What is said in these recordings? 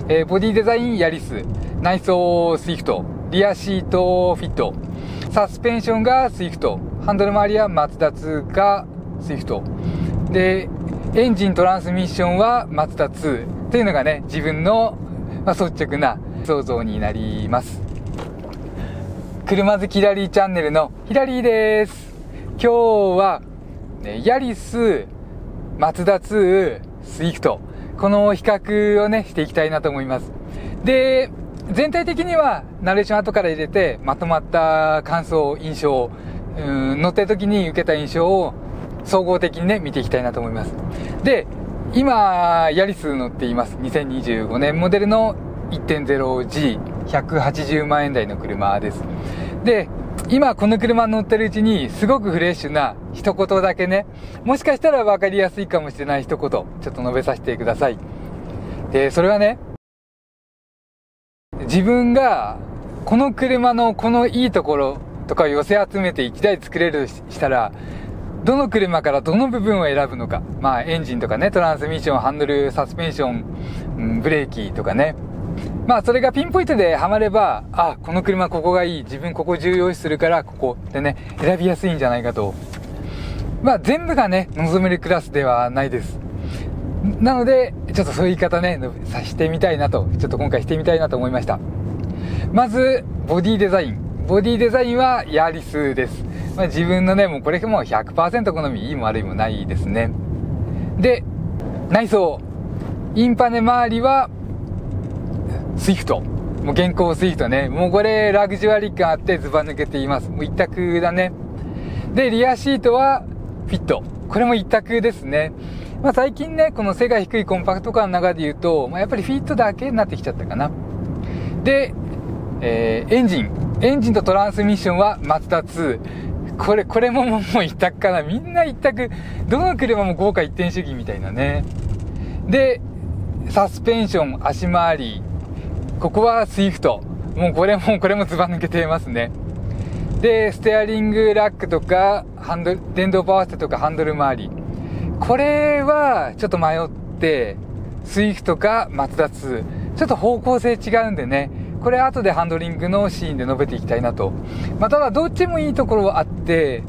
ボディデザインヤリス、内装スイフト、リアシートフィット、サスペンションがスイフト、ハンドル周りはマツダ2がスイフトで、エンジントランスミッションはマツダ2というのがね、自分の、率直な想像になります。車好きラリーチャンネルのヒラリーです。今日は、ヤリス、マツダ2、スイフト、この比較をねしていきたいなと思います。で、全体的にはナレーション後から入れてまとまった感想、印象、乗ってる時に受けた印象を総合的にね見ていきたいなと思います。で、今ヤリス乗っています。2025年モデルの 1.0G180 万円台の車です。で、今この車乗ってるうちにすごくフレッシュな一言だけね、もしかしたら分かりやすいかもしれない一言ちょっと述べさせてください。で、それはね、自分がこの車のこのいいところとかを寄せ集めて1台作れるとしたら、どの車からどの部分を選ぶのか、エンジンとかね、トランスミッション、ハンドル、サスペンション、ブレーキとかね、それがピンポイントでハマれば、この車ここがいい、自分ここ重要視するからここでね選びやすいんじゃないかと。全部がね望めるクラスではないです。なのでちょっとそういう言い方ねさしてみたいなと、ちょっと今回してみたいなと思いました。まずボディデザインはヤリスです。自分のねもうこれも 100% 好み、いいも悪いもないですね。で、内装インパネ周りはスイフト、もう現行スイフトね、もうこれラグジュアリー感あってズバ抜けています。もう一択だね。で、リアシートはフィット、これも一択ですね。最近ねこの背が低いコンパクトカーの中で言うと、やっぱりフィットだけになってきちゃったかな。で、エンジンとトランスミッションはマツダ2、これももう一択かな。みんな一択、どの車も豪華一点主義みたいなね。で、サスペンション、足回り、ここはスイフト、もうこれもズバ抜けていますね。で、ステアリングラックとか電動パワーステとかハンドル周り、これはちょっと迷ってスイフトかマツダ2、ちょっと方向性違うんでね、これ後でハンドリングのシーンで述べていきたいなと。ただどっちもいいところはあって、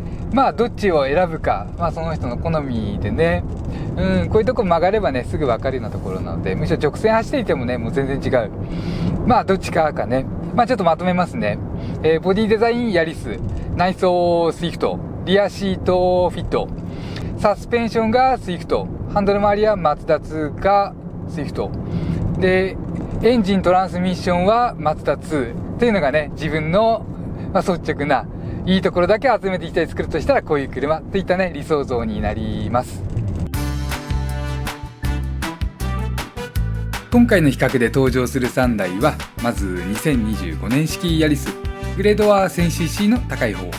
どっちを選ぶか、その人の好みでね、こういうとこ曲がればねすぐ分かるようなところなので、むしろ直線走っていてもねもう全然違う。どっちかね。ちょっとまとめますね。ボディデザインヤリス、内装スイフト、リアシートフィット、サスペンションがスイフト、ハンドル周りはマツダ2がスイフトで、エンジントランスミッションはマツダ2というのがね、自分の、率直ないいところだけ集めていきたい作るとしたらこういう車といったね理想像になります。今回の比較で登場する3台は、まず2025年式ヤリス、グレードは 1000cc の高い方、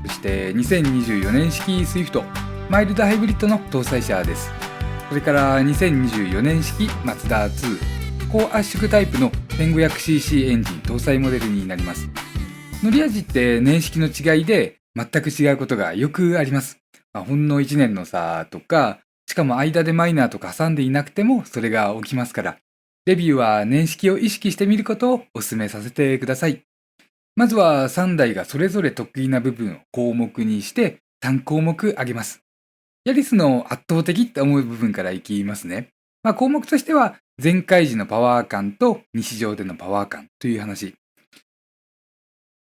そして2024年式スイフト、マイルドハイブリッドの搭載車です。それから2024年式マツダ2、高圧縮タイプの 1500cc エンジン搭載モデルになります。乗り味って年式の違いで全く違うことがよくあります。ほんの1年の差とか、しかも間でマイナーとか挟んでいなくてもそれが起きますから、レビューは年式を意識してみることをお勧めさせてください。まずは3台がそれぞれ得意な部分を項目にして3項目挙げます。ヤリスの圧倒的って思う部分からいきますね。項目としては全開時のパワー感と日常でのパワー感という話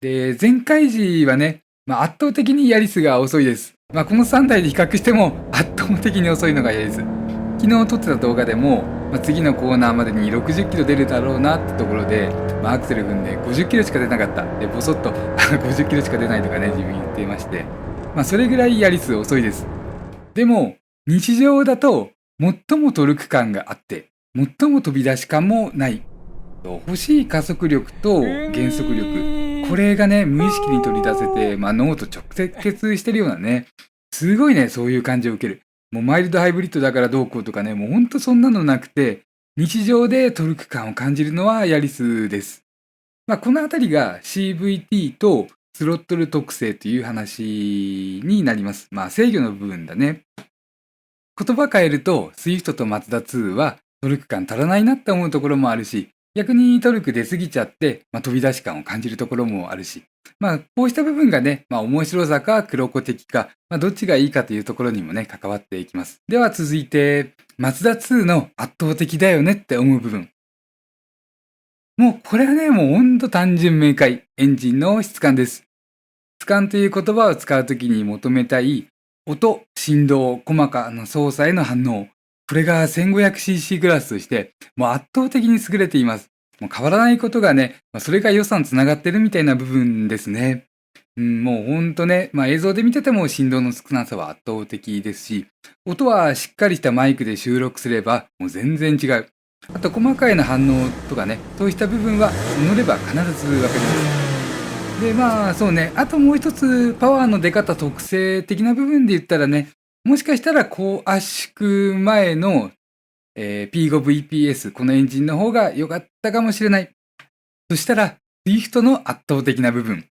で、全開時はね、圧倒的にヤリスが遅いです。この3台で比較しても圧倒的に遅いのがヤリス。昨日撮ってた動画でも、次のコーナーまでに60キロ出るだろうなってところで、アクセル踏んで50キロしか出なかった。で、ボソッと50キロしか出ないとかね、自分言っていまして。それぐらいヤリス遅いです。でも、日常だと最もトルク感があって、最も飛び出し感もない。欲しい加速力と減速力、これがね、無意識に取り出せて、脳と直結してるようなね、すごいね、そういう感じを受ける。もうマイルドハイブリッドだからどうこうとかね、もうほんとそんなのなくて、日常でトルク感を感じるのはヤリスです。このあたりが CVT とスロットル特性という話になります。制御の部分だね。言葉変えると、スイフトとマツダ2はトルク感足らないなって思うところもあるし、逆にトルク出過ぎちゃって、飛び出し感を感じるところもあるし、こうした部分がね、面白さか黒子的か、どっちがいいかというところにもね、関わっていきます。では続いて、マツダ2の圧倒的だよねって思う部分。もうこれはね、もうほんと単純明快。エンジンの質感です。質感という言葉を使うときに求めたい音、振動、細かな操作への反応。これが 1500cc クラスとして、もう圧倒的に優れています。もう変わらないことがね、それが予算つながってるみたいな部分ですね。もうほんとね、映像で見てても振動の少なさは圧倒的ですし、音はしっかりしたマイクで収録すればもう全然違う。あと細かいな反応とかね、そうした部分は乗れば必ずわかります。で、そうね、あともう一つパワーの出方特性的な部分で言ったらね、もしかしたら高圧縮前の、P5VPS、このエンジンの方が良かったかもしれない。そしたら、Swift の圧倒的な部分。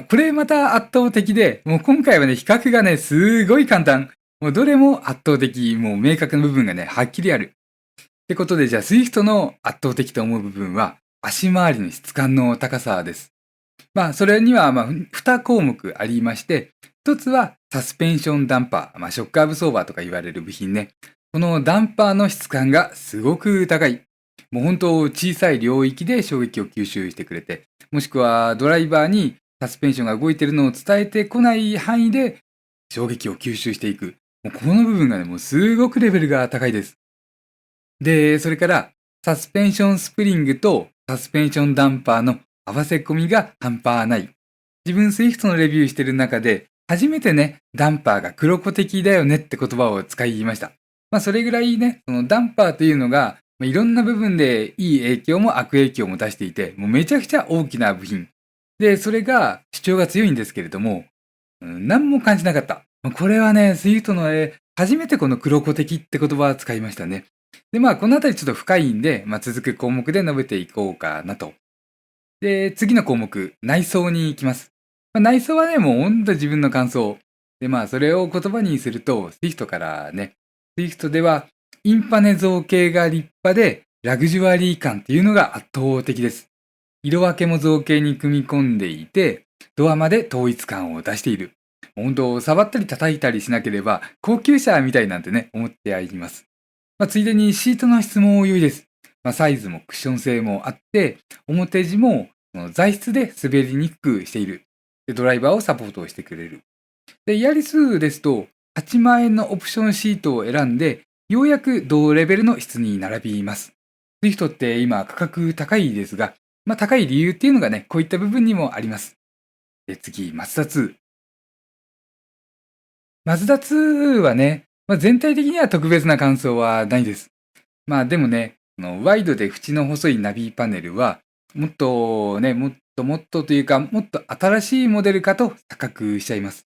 これまた圧倒的で、もう今回はね、比較がね、すごい簡単。もうどれも圧倒的、もう明確な部分がね、はっきりある。ってことで、じゃあ Swift の圧倒的と思う部分は、足回りの質感の高さです。それには、2項目ありまして、一つはサスペンションダンパー、ショックアブソーバーとか言われる部品ね。このダンパーの質感がすごく高い。もう本当小さい領域で衝撃を吸収してくれて、もしくはドライバーにサスペンションが動いているのを伝えてこない範囲で衝撃を吸収していく。もうこの部分がね、もうすごくレベルが高いです。で、それからサスペンションスプリングとサスペンションダンパーの合わせ込みが半端ない。自分スイフトのレビューしてる中で初めてね、ダンパーが黒子的だよねって言葉を使いました。それぐらいね、そのダンパーというのがいろんな部分でいい影響も悪影響も出していて、もうめちゃくちゃ大きな部品。で、それが主張が強いんですけれども、何も感じなかった。これはね、スイフトの初めてこの黒子的って言葉を使いましたね。で、このあたりちょっと深いんで、続く項目で述べていこうかなと。で、次の項目、内装に行きます。内装はね、もうほんと自分の感想。で、それを言葉にすると、Swift からね、Swift では、インパネ造形が立派で、ラグジュアリー感っていうのが圧倒的です。色分けも造形に組み込んでいて、ドアまで統一感を出している。本当、触ったり叩いたりしなければ、高級車みたいなんてね、思ってあります。ついでにシートの質も良いです。サイズもクッション性もあって、表地も材質で滑りにくくしている。で、ドライバーをサポートしてくれる。で、ヤリスですと、8万円のオプションシートを選んで、ようやく同レベルの質に並びます。Swift って今価格高いですが、高い理由っていうのがね、こういった部分にもあります。で、次、マツダ2。マツダ2はね、全体的には特別な感想はないです。でもね、ワイドで縁の細いナビパネルは、もっとね、もっとというか、もっと新しいモデルかと錯覚しちゃいます。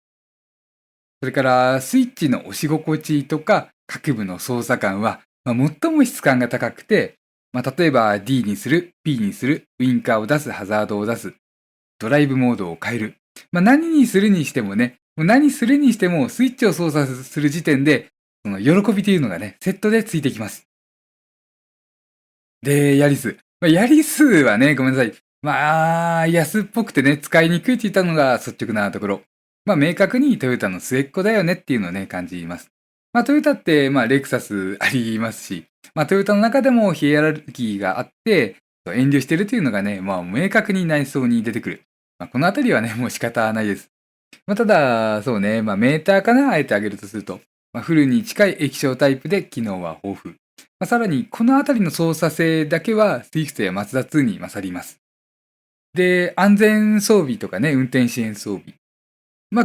それから、スイッチの押し心地とか、各部の操作感は、最も質感が高くて、例えば D にする、P にする、ウインカーを出す、ハザードを出す、ドライブモードを変える。何にするにしてもね、何するにしてもスイッチを操作する時点で、その喜びというのがね、セットでついてきます。で、ヤリス。ヤリスはね、ごめんなさい。安っぽくてね、使いにくいって言ったのが率直なところ。明確にトヨタの末っ子だよねっていうのをね、感じます。トヨタって、レクサスありますし、トヨタの中でもヒエラルキーがあって、遠慮してるというのがね、明確に内装に出てくる。このあたりはね、もう仕方ないです。ただ、そうね、メーターかな、あえてあげるとすると、フルに近い液晶タイプで機能は豊富。さらに、このあたりの操作性だけは、Swift やマツダ2に勝ります。で、安全装備とかね、運転支援装備。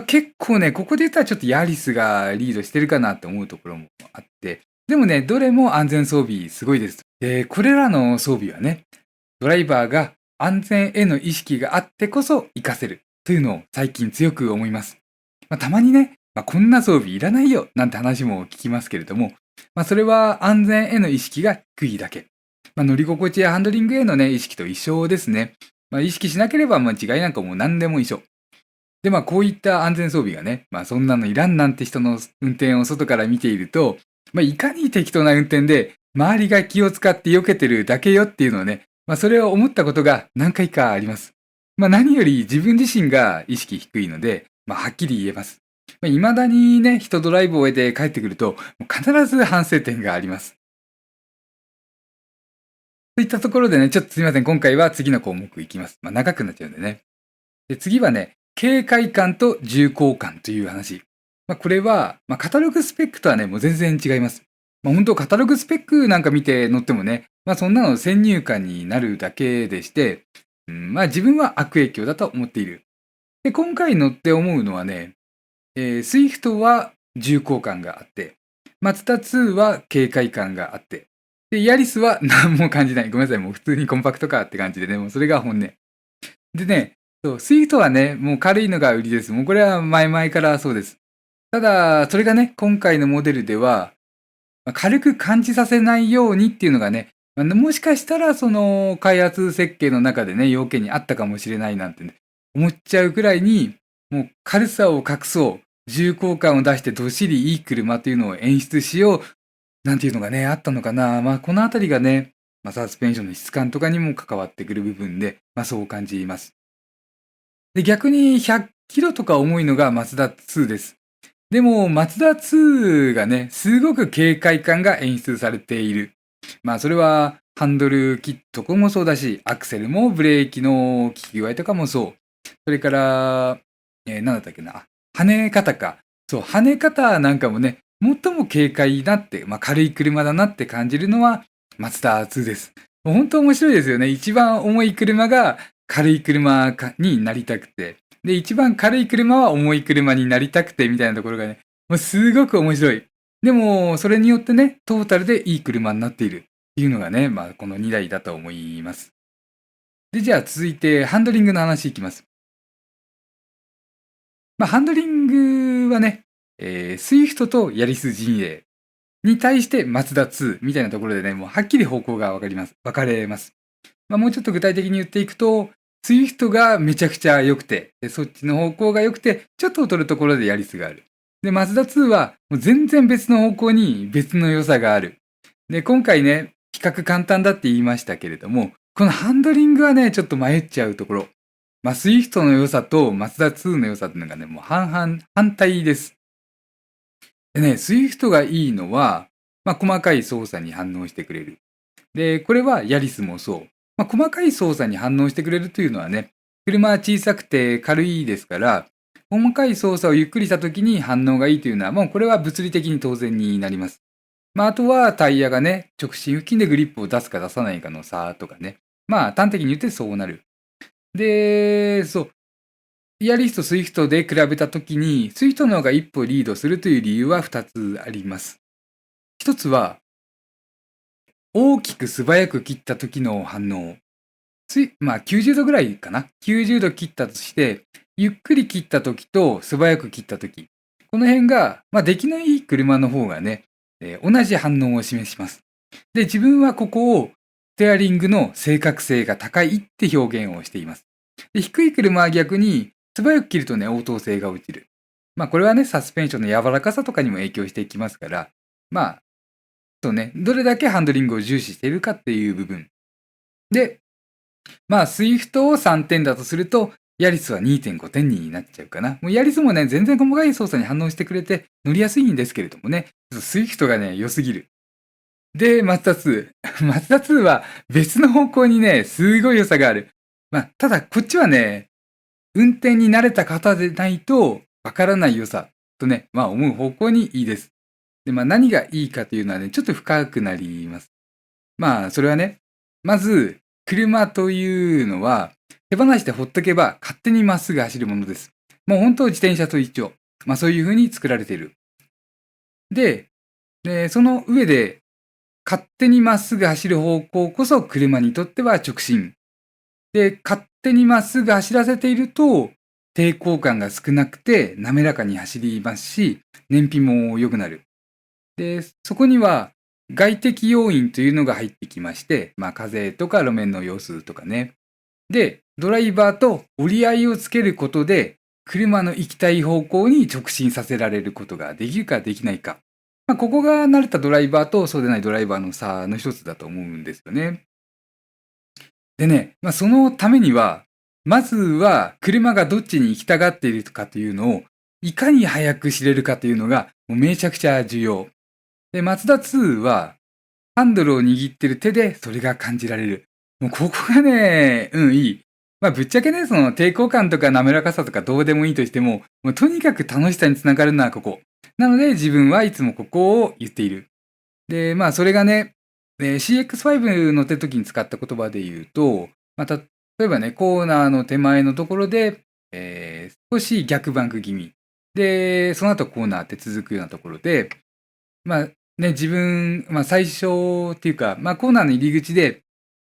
結構ね、ここで言ったらちょっとヤリスがリードしてるかなって思うところもあって、でもね、どれも安全装備すごいです。で、これらの装備はね、ドライバーが安全への意識があってこそ活かせるというのを最近強く思います。たまにね、こんな装備いらないよなんて話も聞きますけれども、それは安全への意識が低いだけ。乗り心地やハンドリングへのね、意識と一緒ですね。意識しなければ違いなんかもう何でも一緒。で、こういった安全装備がね、そんなのいらんなんて人の運転を外から見ていると、いかに適当な運転で、周りが気を使って避けてるだけよっていうのをね、それを思ったことが何回かあります。何より自分自身が意識低いので、はっきり言えます。未だにね、人ドライブを終えて帰ってくると、必ず反省点があります。といったところでね、ちょっとすいません。今回は次の項目いきます。長くなっちゃうんでね。で、次はね、警戒感と重厚感という話。これは、カタログスペックとはね、もう全然違います。本当カタログスペックなんか見て乗ってもね、そんなの先入観になるだけでして、自分は悪影響だと思っている。で、今回乗って思うのはね、スイフトは重厚感があって、マツダ2は警戒感があって、で、ヤリスは何も感じない。ごめんなさい。もう普通にコンパクトカーって感じでね、もうそれが本音。でね、そう、スイフトはね、もう軽いのが売りです。もうこれは前々からそうです。ただ、それがね、今回のモデルでは、軽く感じさせないようにっていうのがね、もしかしたらその開発設計の中でね、要件にあったかもしれないなんてね、思っちゃうくらいに、もう軽さを隠そう、重厚感を出してどっしりいい車っていうのを演出しよう、なんていうのがね、あったのかな。このあたりがね、サスペンションの質感とかにも関わってくる部分で、そう感じます。で、逆に100キロとか重いのがマツダ2です。でも、マツダ2がね、すごく軽快感が演出されている。それは、ハンドル切っとこもそうだし、アクセルもブレーキの効き具合とかもそう。それから、なんだったっけな。跳ね方か。そう、跳ね方なんかもね、最も軽快だって、軽い車だなって感じるのは、マツダ2です。本当面白いですよね。一番重い車が軽い車になりたくて。で、一番軽い車は重い車になりたくてみたいなところがね、もうすごく面白い。でも、それによってね、トータルでいい車になっているっていうのがね、この2台だと思います。で、じゃあ続いて、ハンドリングの話いきます。ハンドリングはね、スイフトとヤリス陣営に対してマツダ2みたいなところでね、もうはっきり方向が分かれます。もうちょっと具体的に言っていくと、スイフトがめちゃくちゃ良くて、でそっちの方向が良くて、ちょっと劣るところでヤリスがある。で、マツダ2はもう全然別の方向に別の良さがある。で、今回ね、比較簡単だって言いましたけれども、このハンドリングはね、ちょっと迷っちゃうところ。スイフトの良さとマツダ2の良さっていうのがね、もう反対です。でね、スイフトがいいのは、細かい操作に反応してくれる。で、これはヤリスもそう。細かい操作に反応してくれるというのはね、車は小さくて軽いですから、細かい操作をゆっくりした時に反応がいいというのは、もうこれは物理的に当然になります。あとはタイヤがね、直進付近でグリップを出すか出さないかの差とかね。端的に言ってそうなる。で、そう。イヤリスとスイフトで比べた時に、スイフトの方が一歩リードするという理由は2つあります。一つは、大きく素早く切った時の反応。90度ぐらいかな。90度切ったとして、ゆっくり切った時と素早く切った時。この辺が、出来のいい車の方がね、同じ反応を示します。で、自分はここを、ステアリングの正確性が高いって表現をしています。で、低い車は逆に、素早く切るとね、応答性が落ちる。これはね、サスペンションの柔らかさとかにも影響していきますから、そうね、どれだけハンドリングを重視しているかっていう部分。で、スイフトを3点だとすると、ヤリスは 2.5 点になっちゃうかな。もうヤリスもね、全然細かい操作に反応してくれて乗りやすいんですけれどもね、スイフトがね、良すぎる。で、マツダ2。マツダ2は別の方向にね、すごい良さがある。ただこっちはね、運転に慣れた方でないとわからない良さとね、思う方向にいいです。で、何がいいかというのはね、ちょっと深くなります。それはね、まず、車というのは、手放してほっとけば勝手にまっすぐ走るものです。もう本当自転車と一緒。そういう風に作られている。で、その上で、勝手にまっすぐ走る方向こそ車にとっては直進。で、勝手にまっすぐ走らせていると、抵抗感が少なくて滑らかに走りますし、燃費も良くなる。で、そこには外的要因というのが入ってきまして、風とか路面の様子とかね。で、ドライバーと折り合いをつけることで、車の行きたい方向に直進させられることができるかできないか。ここが慣れたドライバーとそうでないドライバーの差の一つだと思うんですよね。でね、そのためには、まずは車がどっちに行きたがっているかというのを、いかに早く知れるかというのが、もうめちゃくちゃ重要。で、マツダ2は、ハンドルを握ってる手でそれが感じられる。もうここがね、いい。ぶっちゃけね、その抵抗感とか滑らかさとかどうでもいいとしても、もうとにかく楽しさにつながるのはここ。なので自分はいつもここを言っている。で、それがね、CX5 乗ってる時に使った言葉で言うと、例えばね、コーナーの手前のところで、少し逆バンク気味。で、その後コーナーって続くようなところで、自分、最初っていうか、コーナーの入り口で、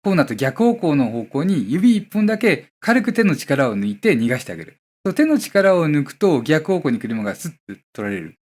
コーナーと逆方向の方向に指一本だけ軽く手の力を抜いて逃がしてあげる。手の力を抜くと逆方向に車がスッと取られる。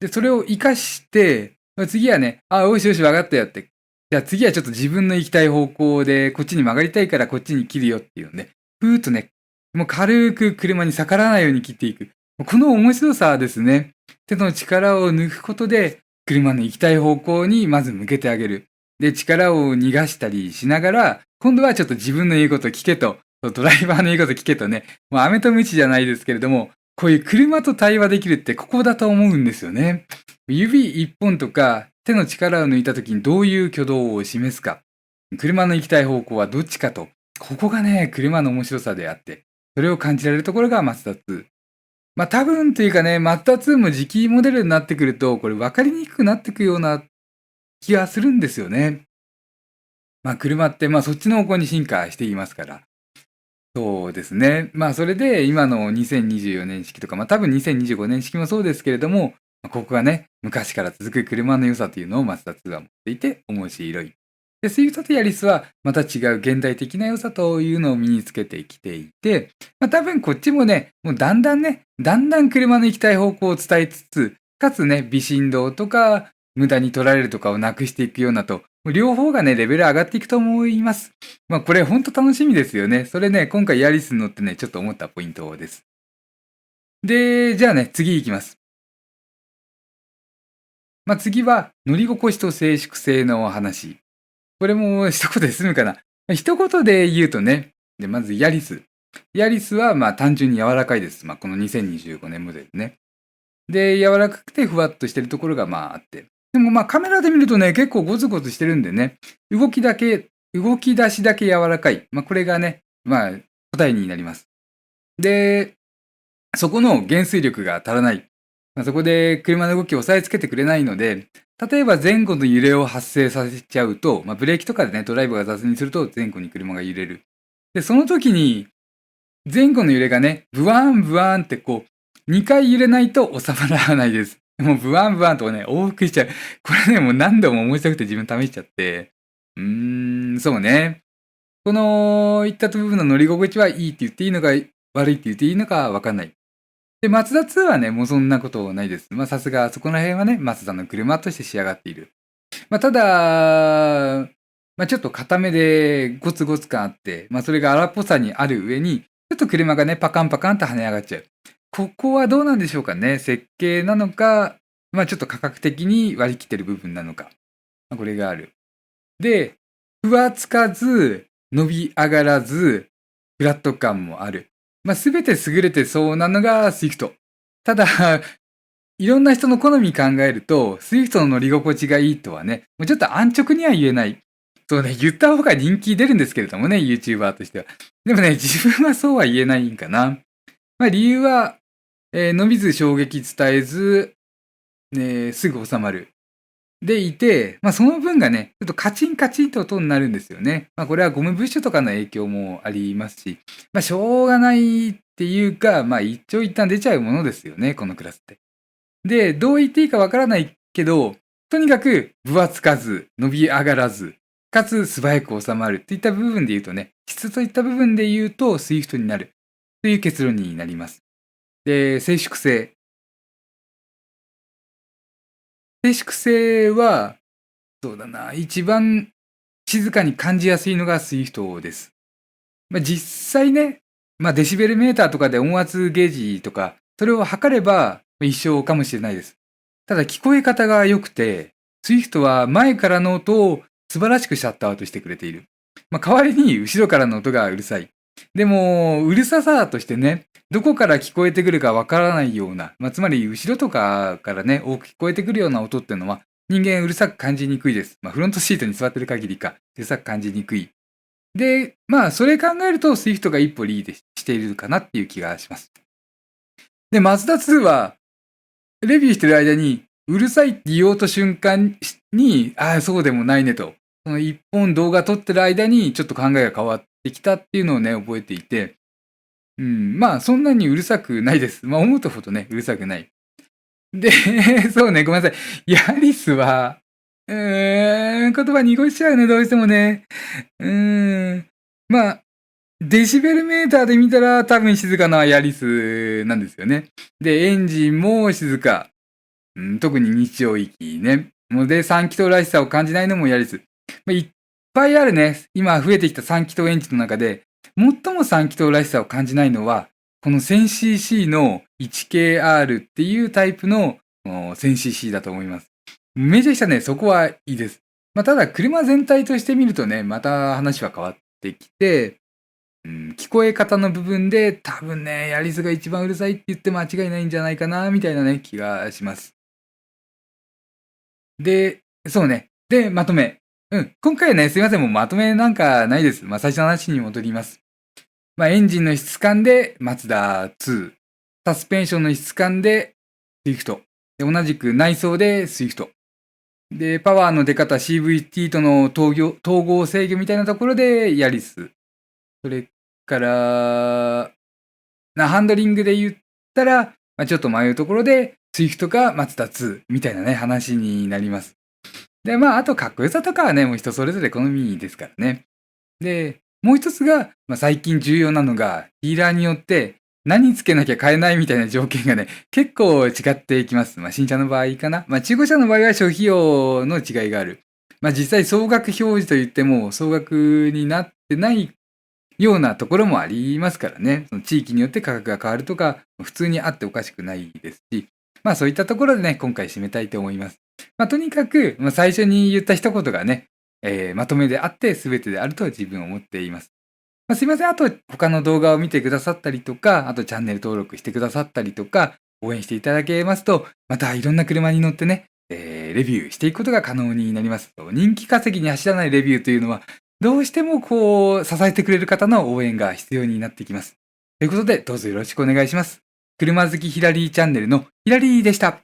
で、それを活かして、次はね、よしよし分かったよって。じゃあ次はちょっと自分の行きたい方向で、こっちに曲がりたいからこっちに切るよっていうので、ふーっとね、もう軽く車に逆らわないように切っていく。この面白さですね。手の力を抜くことで、車の行きたい方向にまず向けてあげる。で、力を逃がしたりしながら、今度はちょっと自分の言うこと聞けと、ドライバーの言うこと聞けとね、もう飴とムチじゃないですけれども、こういう車と対話できるってここだと思うんですよね。指一本とか手の力を抜いた時にどういう挙動を示すか。車の行きたい方向はどっちかと。ここがね、車の面白さであって、それを感じられるところがマツダ2。多分というかね、マツダ2も次期モデルになってくると、これ分かりにくくなってくような気がするんですよね。車ってそっちの方向に進化していますから。そうですね。それで今の2024年式とか、多分2025年式もそうですけれども、ここがね、昔から続く車の良さというのをマツダ2は持っていて面白い。で、スイフトとヤリスはまた違う現代的な良さというのを身につけてきていて、多分こっちもね、もうだんだん車の行きたい方向を伝えつつ、かつね、微振動とか無駄に取られるとかをなくしていくようなと、両方がね、レベル上がっていくと思います。これほんと楽しみですよね。それね、今回ヤリスに乗ってね、ちょっと思ったポイントです。で、じゃあね、次行きます。次は、乗り心地と静粛性のお話。これも一言で済むかな。一言で言うとね、で、まずヤリス。ヤリスは単純に柔らかいです。この2025年モデルね。で、柔らかくてふわっとしてるところがあって。でもカメラで見るとね、結構ゴツゴツしてるんでね、動き出しだけ柔らかい。これがね、答えになります。で、そこの減衰力が足らない。そこで車の動きを押さえつけてくれないので、例えば前後の揺れを発生させちゃうと、ブレーキとかでね、ドライブが雑にすると前後に車が揺れる。で、その時に、前後の揺れがね、ブワーンブワーンって2回揺れないと収まらないです。もうブワーンブワーンとね、往復しちゃう。これね、もう何度も面白くて自分試しちゃって、そうね。このいった部分の乗り心地はいいって言っていいのか、悪いって言っていいのかわかんない。で、マツダ2はね、もうそんなことないです。さすがそこら辺はね、マツダの車として仕上がっている。ただ、ちょっと固めでゴツゴツ感あって、それが荒っぽさにある上に、ちょっと車がね、パカンパカンと跳ね上がっちゃう。ここはどうなんでしょうかね。設計なのか、ちょっと価格的に割り切ってる部分なのか。これがある。で、ふわつかず、伸び上がらず、フラット感もある。すべて優れてそうなのがスイフト。ただ、いろんな人の好み考えると、スイフトの乗り心地がいいとはね、もうちょっと安直には言えない。そうね、言った方が人気出るんですけれどもね、YouTuber としては。でもね、自分はそうは言えないんかな。理由は、伸びず衝撃伝えず、すぐ収まる。でいて、その分がね、ちょっとカチンカチンと音になるんですよね。これはゴムブッシュとかの影響もありますし、しょうがないっていうか、一長一短出ちゃうものですよね、このクラスって。で、どう言っていいかわからないけど、とにかく分厚かず、伸び上がらず、かつ素早く収まるといった部分で言うとね、質といった部分で言うとスイフトになるという結論になります。で、静粛性。静粛性は、そうだな、一番静かに感じやすいのがスイフトです。実際ね、デシベルメーターとかで音圧ゲージとか、それを測れば一緒かもしれないです。ただ聞こえ方が良くて、Swift は前からの音を素晴らしくシャットアウトしてくれている。代わりに後ろからの音がうるさい。でも、うるささとしてね、どこから聞こえてくるかわからないような、つまり後ろとかからね、多く聞こえてくるような音っていうのは、人間うるさく感じにくいです。フロントシートに座ってる限りか、うるさく感じにくい。で、それ考えると Swift が一歩リードしているかなっていう気がします。で、マツダ2は、レビューしてる間に、うるさいって言おうと瞬間に、そうでもないねと。その一本動画撮ってる間に、ちょっと考えが変わってきたっていうのをね、覚えていて、そんなにうるさくないです。思うほどね、うるさくない。で、そうね、ごめんなさい。ヤリスは、言葉濁しちゃうね、どうしてもね。デシベルメーターで見たら多分静かなヤリスなんですよね。で、エンジンも静か。特に日曜域ね。で、3気筒らしさを感じないのもヤリス。いっぱいあるね。今増えてきた3気筒エンジンの中で、最も3気筒らしさを感じないのは、この 1000cc の 1KR っていうタイプの 1000cc だと思います。めちゃくちゃね、そこはいいです。ただ、車全体として見るとね、また話は変わってきて、聞こえ方の部分で多分ね、ヤリスが一番うるさいって言って間違いないんじゃないかな、みたいなね、気がします。で、そうね。で、まとめ。今回はね、すいません、もうまとめなんかないです。最初の話に戻ります。エンジンの質感でマツダ2。サスペンションの質感でスイフト。で、同じく内装でスイフト。で、パワーの出方 CVT との統合制御みたいなところでヤリス。それから、ハンドリングで言ったら、ちょっと迷うところで、スイフトかマツダ2みたいなね、話になります。で、あとかっこよさとかはね、もう人それぞれ好みですからね。で、もう一つが、最近重要なのが、ディーラーによって何つけなきゃ買えないみたいな条件がね、結構違ってきます。新車の場合かな。中古車の場合は諸費用の違いがある。実際総額表示といっても、総額になってないようなところもありますからね。その地域によって価格が変わるとか、普通にあっておかしくないですし、そういったところでね、今回締めたいと思います。とにかく、最初に言った一言がね、まとめであって全てであると自分は思っています。すいません。あと、他の動画を見てくださったりとか、あとチャンネル登録してくださったりとか、応援していただけますと、またいろんな車に乗ってね、レビューしていくことが可能になります。人気稼ぎに走らないレビューというのは、どうしても支えてくれる方の応援が必要になってきます。ということで、どうぞよろしくお願いします。車好きヒラリーチャンネルのヒラリーでした。